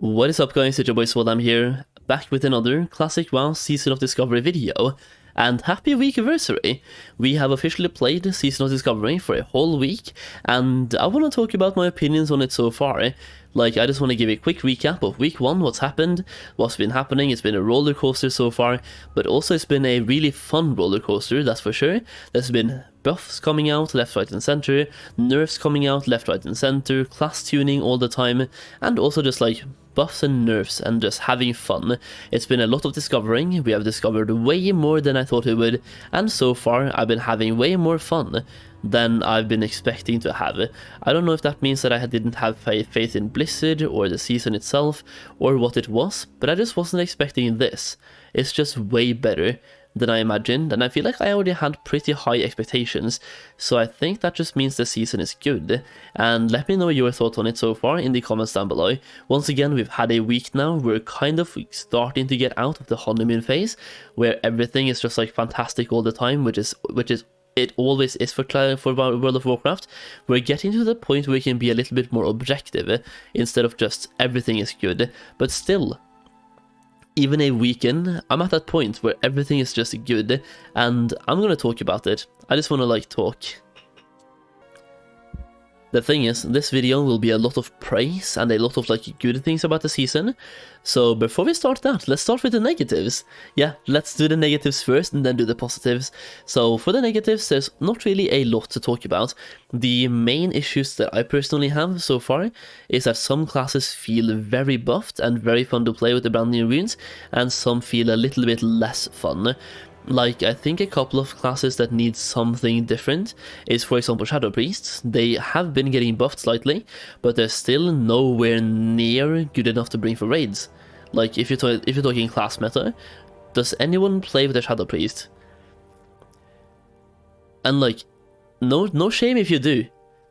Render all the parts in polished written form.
What is up guys, it's your boy Solheim here, back with another Classic WoW Season of Discovery video. And happy week anniversary! We have officially played Season of Discovery for a whole week, and I want to talk about my opinions on it so far. Like, I just want to give a quick recap of week 1, what's happened, what's been happening. It's been a roller coaster so far, but also it's been a really fun roller coaster, that's for sure. There's been buffs coming out left, right and center, nerfs coming out left, right and center, class tuning all the time, and also just like buffs and nerfs and just having fun. It's been a lot of discovering. We have discovered way more than I thought we would, and so far I've been having way more fun than I've been expecting to have. I don't know if that means that I didn't have faith in Blizzard or the season itself or what it was, but I just wasn't expecting this. It's just way better than I imagined, and I feel like I already had pretty high expectations, so I think that just means the season is good. And let me know your thoughts on it so far in the comments down below. Once again, we've had a week now, we're kind of starting to get out of the honeymoon phase, where everything is just like fantastic all the time, which is it always is for World of Warcraft. We're getting to the point where we can be a little bit more objective, instead of just everything is good, but still, even a week in, I'm at that point where everything is just good, and I'm gonna talk about it. I just wanna like talk. The thing is, this video will be a lot of praise and a lot of like good things about the season. So before we start that, let's start with the negatives. Yeah, let's do the negatives first and then do the positives. So for the negatives, there's not really a lot to talk about. The main issues that I personally have so far is that some classes feel very buffed and very fun to play with the brand new runes, and some feel a little bit less fun. Like, I think a couple of classes that need something different is, for example, Shadow Priests. They have been getting buffed slightly, but they're still nowhere near good enough to bring for raids. Like, if you're talking class meta, does anyone play with a Shadow Priest? And like, no shame if you do.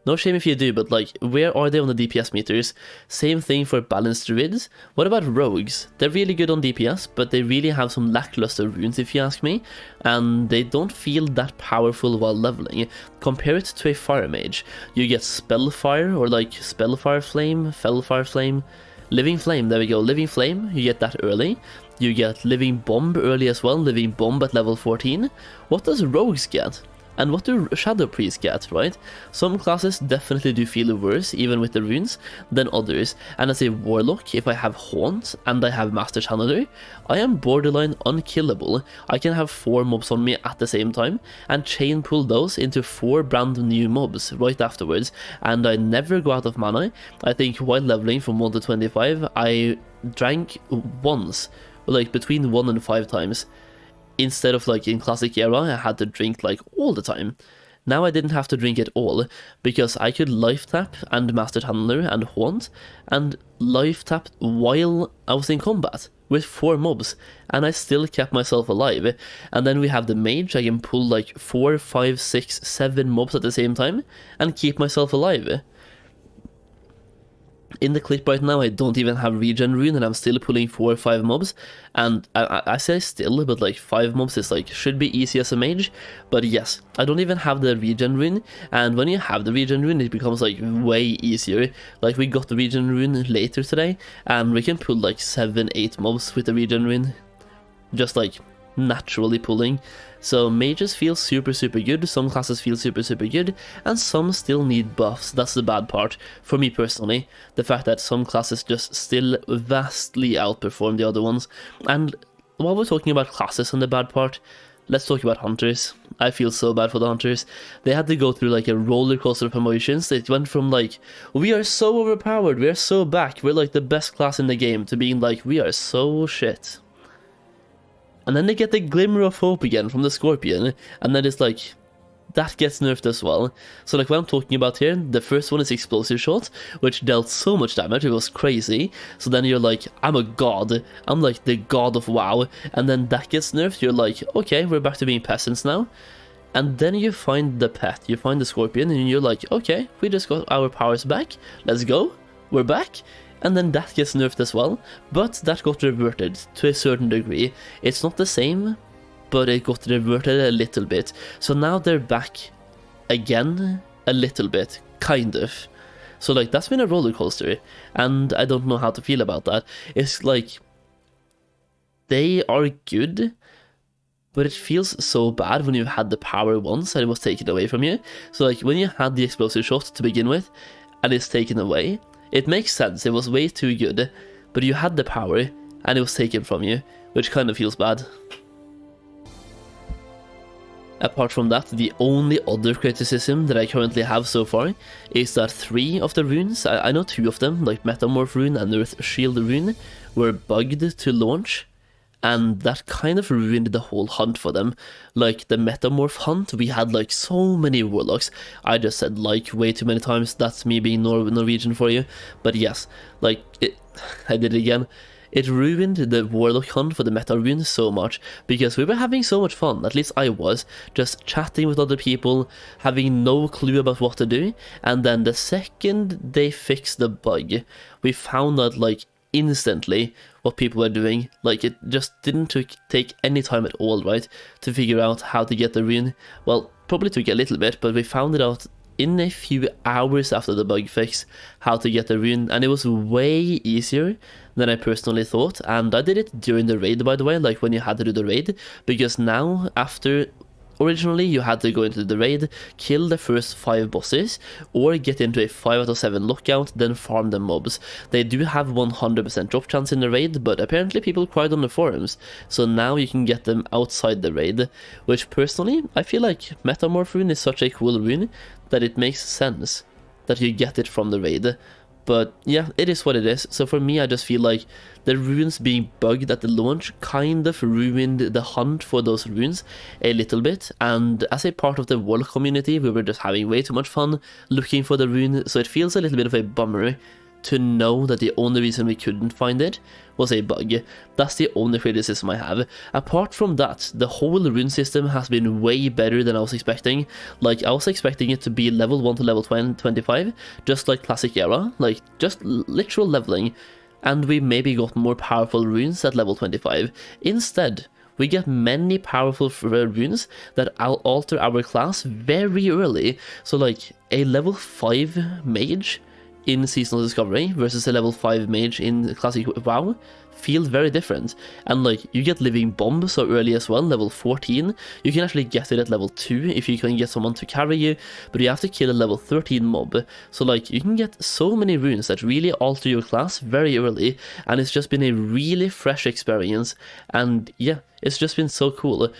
No shame if you do, but like, where are they on the DPS meters? Same thing for balanced druids. What about rogues? They're really good on DPS, but they really have some lackluster runes if you ask me, and they don't feel that powerful while leveling. Compare it to a fire mage. You get Spellfire, or like Spellfire Flame, Fellfire Flame, Living Flame, there we go, Living Flame, you get that early. You get Living Bomb early as well, Living Bomb at level 14. What does rogues get? And what do Shadow Priests get, right? Some classes definitely do feel worse, even with the runes, than others. And as a Warlock, if I have Haunt and I have Master Channeler, I am borderline unkillable. I can have 4 mobs on me at the same time, and chain pull those into 4 brand new mobs right afterwards, and I never go out of mana. I think while leveling from 1 to 25, I drank once, like between 1 and 5 times. Instead of like in Classic era, I had to drink like all the time. Now I didn't have to drink at all, because I could life tap and Master Handler and Haunt, and life tap while I was in combat with 4 mobs, and I still kept myself alive. And then we have the mage. I can pull like 4, 5, 6, 7 mobs at the same time and keep myself alive. In the clip right now, I don't even have regen rune, and I'm still pulling 4 or 5 mobs, and I say still, but like 5 mobs is like, should be easy as a mage, but yes, I don't even have the regen rune, and when you have the regen rune, it becomes like way easier. Like, we got the regen rune later today, and we can pull like 7, 8 mobs with the regen rune, just like naturally pulling. So mages feel super good, some classes feel super good, and some still need buffs. That's the bad part for me personally, the fact that some classes just still vastly outperform the other ones. And while we're talking about classes and the bad part, let's talk about hunters. I feel so bad for the hunters. They had to go through like a roller coaster of emotions. It went from like, we are so overpowered, we are so back, we're like the best class in the game, to being like, we are so shit. And then they get the glimmer of hope again from the Scorpion, and then it's like, that gets nerfed as well. So like, what I'm talking about here, the first one is Explosive Shot, which dealt so much damage, it was crazy. So then you're like, I'm a god, I'm like the god of WoW, and then that gets nerfed, you're like, okay, we're back to being peasants now. And then you find the pet, you find the Scorpion, and you're like, okay, we just got our powers back, let's go, we're back. And then that gets nerfed as well, but that got reverted to a certain degree. It's not the same, but it got reverted a little bit. So now they're back again a little bit, kind of. So like that's been a roller coaster, and I don't know how to feel about that. It's like they are good, but it feels so bad when you had the power once and it was taken away from you. So like when you had the explosive shot to begin with and it's taken away, it makes sense, it was way too good, but you had the power and it was taken from you, which kind of feels bad. Apart from that, the only other criticism that I currently have so far is that 3 of the runes, I know 2 of them, like Metamorph rune and Earth Shield rune, were bugged to launch, and that kind of ruined the whole hunt for them. Like the Metamorph hunt, we had like so many warlocks. I just said like way too many times, that's me being Norwegian for you. But yes, like I did it again. It ruined the warlock hunt for the meta rune so much, because we were having so much fun, at least I was, just chatting with other people, having no clue about what to do, and then the second they fixed the bug, we found out like instantly what people were doing. Like it just didn't take any time at all, right, to figure out how to get the rune. Well, probably took a little bit, but we found it out in a few hours after the bug fix how to get the rune, and it was way easier than I personally thought. And I did it during the raid, by the way, like when you had to do the raid, because now after originally you had to go into the raid, kill the first 5 bosses, or get into a 5 out of 7 lockout, then farm the mobs. They do have 100% drop chance in the raid, but apparently people cried on the forums, so now you can get them outside the raid, which personally, I feel like Metamorph rune is such a cool rune that it makes sense that you get it from the raid. But yeah, it is what it is. So for me, I just feel like the runes being bugged at the launch kind of ruined the hunt for those runes a little bit. And as a part of the Warlock community, we were just having way too much fun looking for the rune. So it feels a little bit of a bummer to know that the only reason we couldn't find it was a bug. That's the only criticism I have. Apart from that, the whole rune system has been way better than I was expecting. Like, I was expecting it to be level 1 to level 25, just like Classic Era, like just literal leveling, and we maybe got more powerful runes at level 25. Instead, we get many powerful runes that alter our class very early. So like a level 5 mage in Seasonal Discovery versus a level 5 mage in Classic WoW feel very different. And like, you get Living Bomb so early as well, level 14. You can actually get it at level 2 if you can get someone to carry you, but you have to kill a level 13 mob. So like, you can get so many runes that really alter your class very early, and it's just been a really fresh experience. And yeah, it's just been so cool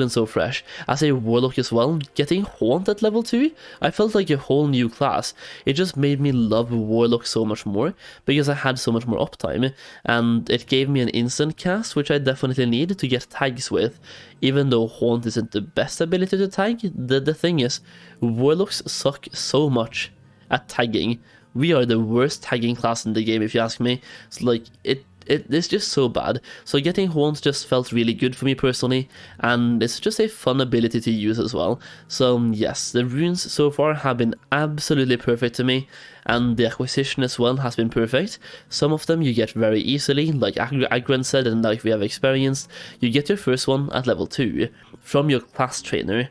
and so fresh. As a warlock as well, getting Haunt at level 2, I felt like a whole new class. It just made me love warlock so much more, because I had so much more uptime, and it gave me an instant cast, which I definitely need to get tags with. Even though Haunt isn't the best ability to tag, the thing is, warlocks suck so much at tagging. We are the worst tagging class in the game, if you ask me. So like, it's just so bad. So getting Haunt just felt really good for me personally, and it's just a fun ability to use as well. So yes, the runes so far have been absolutely perfect to me, and the acquisition as well has been perfect. Some of them you get very easily, like Agran said, and like we have experienced. You get your first one at level 2 from your class trainer,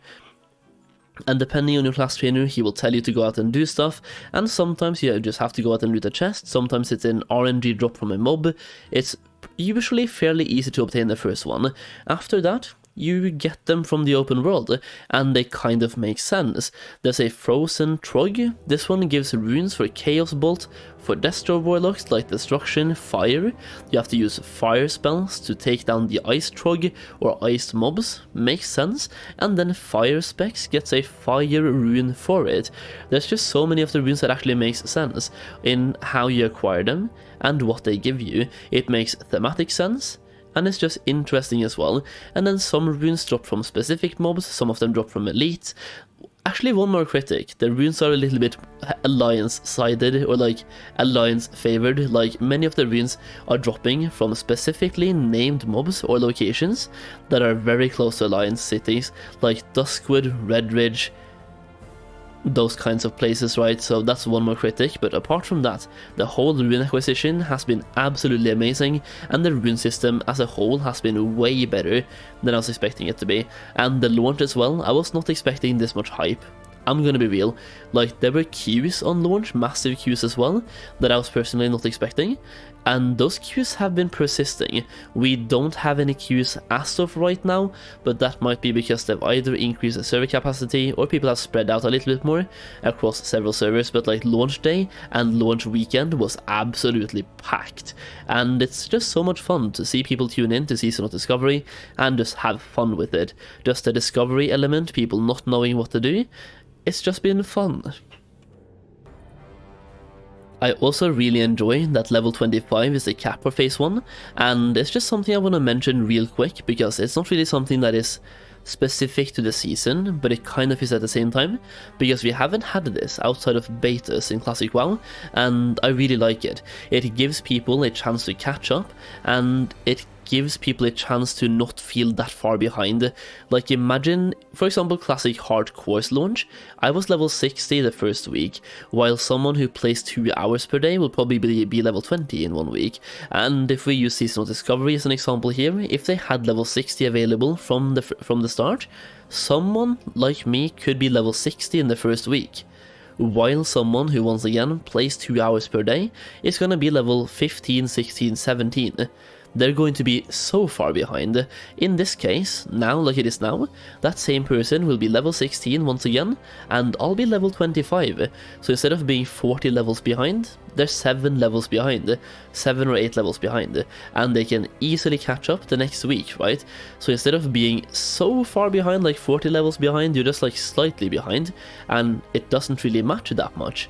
and depending on your class trainer, he will tell you to go out and do stuff, and sometimes you just have to go out and loot a chest, sometimes it's an RNG drop from a mob. It's usually fairly easy to obtain the first one. After that, you get them from the open world, and they kind of make sense. There's a Frozen Trog. This one gives runes for Chaos Bolt, for Destro Warlocks like Destruction, Fire. You have to use fire spells to take down the Ice Trog or Ice mobs, makes sense. And then Fire Specs gets a Fire rune for it. There's just so many of the runes that actually makes sense in how you acquire them and what they give you. It makes thematic sense, and it's just interesting as well. And then some runes drop from specific mobs, some of them drop from elite. Actually, one more critic, the runes are a little bit alliance-sided, or like alliance-favored. Like, many of the runes are dropping from specifically named mobs or locations that are very close to alliance cities, like Duskwood, Redridge, those kinds of places, right? So that's one more critic. But apart from that, the whole rune acquisition has been absolutely amazing, and the rune system as a whole has been way better than I was expecting it to be. And the launch as well, I was not expecting this much hype I'm gonna be real, like there were queues on launch, massive queues as well, that I was personally not expecting, and those queues have been persisting. We don't have any queues as of right now, but that might be because they've either increased the server capacity or people have spread out a little bit more across several servers, but like launch day and launch weekend was absolutely packed, and it's just so much fun to see people tune in to Season of Discovery and just have fun with it. Just the discovery element, people not knowing what to do, it's just been fun. I also really enjoy that level 25 is the cap for phase 1, and it's just something I want to mention real quick because it's not really something that is specific to the season, but it kind of is at the same time, because we haven't had this outside of betas in Classic WoW, and I really like it. It gives people a chance to catch up, and it gives people a chance to not feel that far behind. Like imagine, for example, Classic Hardcore's launch, I was level 60 the first week, while someone who plays 2 hours per day will probably be level 20 in 1 week. And if we use Seasonal Discovery as an example here, if they had level 60 available from the start, someone like me could be level 60 in the first week, while someone who once again plays 2 hours per day is gonna be level 15, 16, 17. They're going to be so far behind. In this case, now like it is now, that same person will be level 16 once again, and I'll be level 25. So instead of being 40 levels behind, they're 7 levels behind, 7 or 8 levels behind, and they can easily catch up the next week, right? So instead of being so far behind, like 40 levels behind, you're just like slightly behind, and it doesn't really matter that much.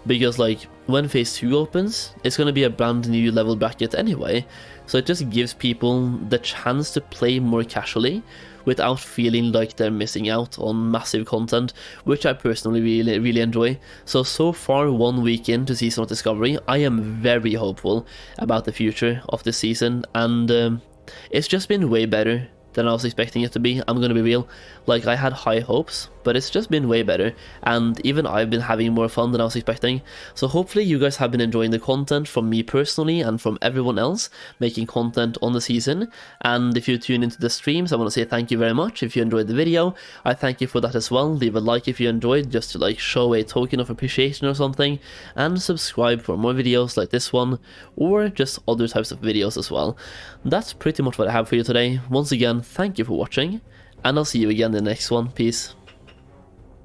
Because like when phase 2 opens, it's going to be a brand new level bracket anyway, so it just gives people the chance to play more casually without feeling like they're missing out on massive content, which I personally really enjoy. So far 1 week into Season of Discovery, I am very hopeful about the future of this season, and it's just been way better than I was expecting it to be. I'm gonna be real, like I had high hopes, but it's just been way better, and even I've been having more fun than I was expecting. So hopefully you guys have been enjoying the content from me personally and from everyone else making content on the season. And if you tune into the streams, I want to say thank you very much. If you enjoyed the video, I thank you for that as well. Leave a like if you enjoyed, just to like show a token of appreciation or something, and subscribe for more videos like this one, or just other types of videos as well. That's pretty much what I have for you today. Once again, thank you for watching, and I'll see you again in the next one. Peace.